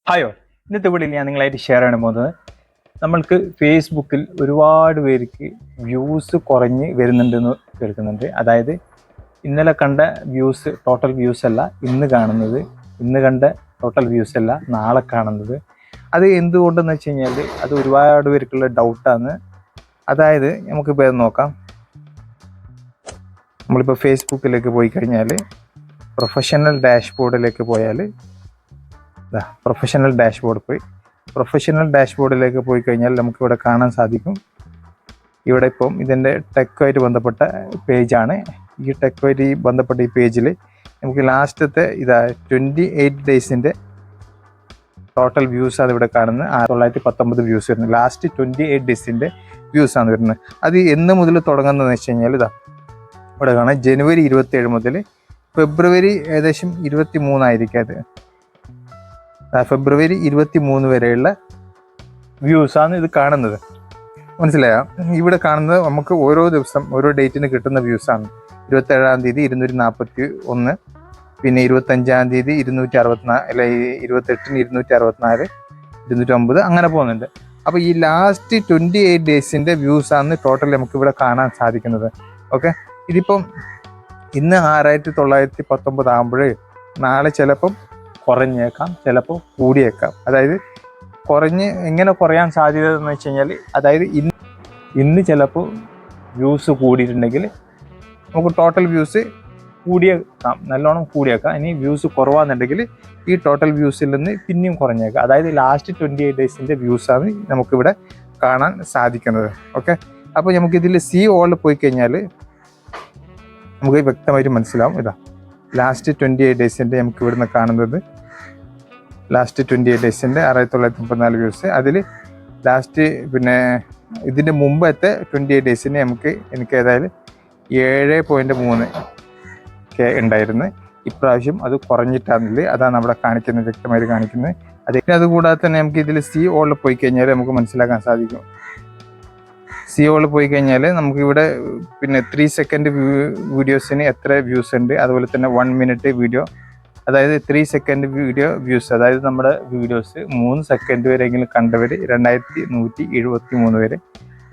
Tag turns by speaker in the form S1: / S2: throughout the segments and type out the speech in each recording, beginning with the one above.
S1: ഹായോ, ഇന്നത്തെ വീഡിയോയിൽ ഞാൻ നിങ്ങളായിട്ട് ഷെയർ ചെയ്യാൻ പോകുന്നത് നമ്മൾക്ക് ഫേസ്ബുക്കിൽ ഒരുപാട് പേർക്ക് വ്യൂസ് കുറഞ്ഞ് വരുന്നുണ്ടെന്ന് കേൾക്കുന്നുണ്ട്. അതായത് ഇന്നലെ കണ്ട വ്യൂസ് ടോട്ടൽ വ്യൂസ് അല്ല ഇന്ന് കണ്ട ടോട്ടൽ വ്യൂസ് അല്ല നാളെ കാണുന്നത്. അത് എന്തുകൊണ്ടെന്ന് വെച്ച് കഴിഞ്ഞാൽ അത് ഒരുപാട് പേർക്കുള്ള ഡൗട്ടാണ്. അതായത് നമുക്കിപ്പോൾ നോക്കാം. നമ്മളിപ്പോൾ ഫേസ്ബുക്കിലേക്ക് പോയി കഴിഞ്ഞാൽ പ്രൊഫഷണൽ ഡാഷ്ബോർഡിലേക്ക് പോയാൽ പ്രൊഫഷണൽ ഡാഷ്ബോർഡിലേക്ക് പോയി കഴിഞ്ഞാൽ നമുക്കിവിടെ കാണാൻ സാധിക്കും. ഇവിടെ ഇപ്പം ഇതിൻ്റെ ടെക്കുമായിട്ട് ബന്ധപ്പെട്ട പേജാണ്. ഈ ടെക്കുമായിട്ട് ബന്ധപ്പെട്ട ഈ പേജിൽ നമുക്ക് ലാസ്റ്റത്തെ 28 ഡേയ്സിൻ്റെ ടോട്ടൽ വ്യൂസാണ് ഇവിടെ കാണുന്നത്. 919 വ്യൂസ് വരുന്നത്. ലാസ്റ്റ് 28 ഡേയ്സിൻ്റെ വ്യൂസാണ് വരുന്നത്. അത് എന്ന് മുതൽ തുടങ്ങുന്നതെന്ന് വെച്ച് കഴിഞ്ഞാൽ ഇവിടെ കാണാം. ജനുവരി 27 മുതൽ ഫെബ്രുവരി ഏകദേശം 23 ആയിരിക്കും. അത് ഫെബ്രുവരി 23 വരെയുള്ള വ്യൂസാണ് ഇത് കാണുന്നത്. മനസ്സിലായോ? ഇവിടെ കാണുന്നത് നമുക്ക് ഓരോ ദിവസം ഓരോ ഡേറ്റിന് കിട്ടുന്ന വ്യൂസാണ്. 27-ാം തീയതി 241, പിന്നെ 25-ാം തീയതി 264, അല്ലെ 28-ന് 264, 209 അങ്ങനെ പോകുന്നുണ്ട്. അപ്പോൾ ഈ ലാസ്റ്റ് 28 ഡേയ്സിൻ്റെ വ്യൂസാണ് ടോട്ടൽ നമുക്കിവിടെ കാണാൻ സാധിക്കുന്നത്. ഓക്കെ, ഇതിപ്പം ഇന്ന് 6919 ആകുമ്പോൾ നാളെ ചിലപ്പം കുറഞ്ഞേക്കാം, ചിലപ്പോൾ കൂടിയേക്കാം. അതായത് എങ്ങനെ കുറയാൻ സാധ്യത എന്ന് വെച്ച് കഴിഞ്ഞാൽ, അതായത് ഇന്ന് ചിലപ്പോൾ വ്യൂസ് കൂടിയിട്ടുണ്ടെങ്കിൽ നമുക്ക് ടോട്ടൽ വ്യൂസ് കൂടിയേക്കാം, നല്ലോണം കൂടിയേക്കാം. ഇനി വ്യൂസ് കുറവാണെന്നുണ്ടെങ്കിൽ ഈ ടോട്ടൽ വ്യൂസിൽ നിന്ന് പിന്നെയും കുറഞ്ഞേക്കാം. അതായത് ലാസ്റ്റ് 28 ഡേയ്സിൻ്റെ വ്യൂസാണ് നമുക്കിവിടെ കാണാൻ സാധിക്കുന്നത്. ഓക്കെ, അപ്പോൾ നമുക്കിതിൽ സി ഓളിൽ പോയി കഴിഞ്ഞാൽ നമുക്ക് വ്യക്തമായിട്ട് മനസ്സിലാവും. ലാസ്റ്റ് 28 ഡേയ്സിൻ്റെ നമുക്ക് ഇവിടുന്ന് കാണുന്നത് ലാസ്റ്റ് 28 ഡേയ്സിൻ്റെ 6934 വ്യൂസ്. അതിൽ ലാസ്റ്റ് പിന്നെ ഇതിൻ്റെ മുമ്പത്തെ 28 ഡേയ്സിന് എനിക്ക് ഏതായാലും 7.3K ഉണ്ടായിരുന്നു. ഇപ്രാവശ്യം അത് കുറഞ്ഞിട്ടാണെന്നില്ല, അതാണ് അവിടെ കാണിക്കുന്നത്, വ്യക്തമായിട്ട് കാണിക്കുന്നത്. അതുകൂടാതെ തന്നെ നമുക്ക് ഇതിൽ സി ഓളിൽ പോയി കഴിഞ്ഞാൽ നമുക്ക് മനസ്സിലാക്കാൻ സാധിക്കും. സി ഓളിൽ പോയി കഴിഞ്ഞാൽ നമുക്കിവിടെ പിന്നെ 3 സെക്കൻഡ് വീഡിയോസിന് എത്ര വ്യൂസ് ഉണ്ട്, അതുപോലെ തന്നെ 1 മിനിറ്റ് വീഡിയോ, അതായത് 3 സെക്കൻഡ് വീഡിയോ വ്യൂസ്, അതായത് നമ്മുടെ വീഡിയോസ് 3 സെക്കൻഡ് വരെയെങ്കിലും കണ്ടവർ 2173 പേര്,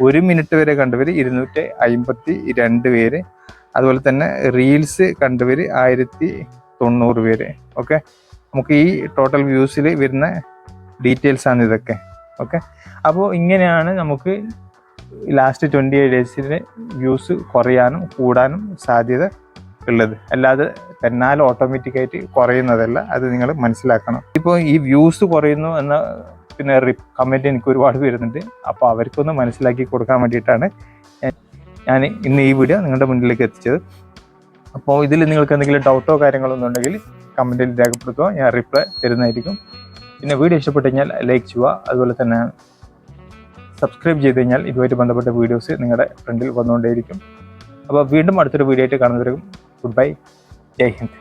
S1: 1 മിനിറ്റ് വരെ കണ്ടവർ 252 പേര്, അതുപോലെ തന്നെ റീൽസ് കണ്ടവർ 1090 പേര്. ഓക്കെ, നമുക്ക് ഈ ടോട്ടൽ വ്യൂസിൽ വരുന്ന ഡീറ്റെയിൽസാണ് ഇതൊക്കെ. ഓക്കെ, അപ്പോൾ ഇങ്ങനെയാണ് നമുക്ക് ലാസ്റ്റ് 28 ഡേയ്സിന് വ്യൂസ് കുറയാനും കൂടാനും സാധ്യത ഉള്ളത്. അല്ലാതെ തന്നാൽ ഓട്ടോമാറ്റിക്കായിട്ട് കുറയുന്നതല്ല, അത് നിങ്ങൾ മനസ്സിലാക്കണം. ഇപ്പോൾ ഈ വ്യൂസ് കുറയുന്നു എന്ന പിന്നെ കമൻറ്റ് എനിക്ക് ഒരുപാട് വരുന്നുണ്ട്. അപ്പോൾ അവർക്കൊന്ന് മനസ്സിലാക്കി കൊടുക്കാൻ വേണ്ടിയിട്ടാണ് ഞാൻ ഇന്ന് ഈ വീഡിയോ നിങ്ങളുടെ മുന്നിലേക്ക് എത്തിച്ചത്. അപ്പോൾ ഇതിൽ നിങ്ങൾക്ക് എന്തെങ്കിലും ഡൗട്ടോ കാര്യങ്ങളൊന്നും ഉണ്ടെങ്കിൽ കമൻറ്റിൽ രേഖപ്പെടുത്തുക, ഞാൻ റിപ്ലൈ തരുന്നതായിരിക്കും. പിന്നെ വീഡിയോ ഇഷ്ടപ്പെട്ടു കഴിഞ്ഞാൽ ലൈക്ക് ചെയ്യുക, അതുപോലെ തന്നെ സബ്സ്ക്രൈബ് ചെയ്ത് കഴിഞ്ഞാൽ ഇതുമായിട്ട് ബന്ധപ്പെട്ട വീഡിയോസ് നിങ്ങളുടെ ഫ്രണ്ടിൽ വന്നുകൊണ്ടേയിരിക്കും. അപ്പോൾ വീണ്ടും അടുത്തൊരു വീഡിയോ ആയിട്ട് കാണുന്നവരും ഗുഡ് ബൈ, ജയ് ഹിന്ദ്.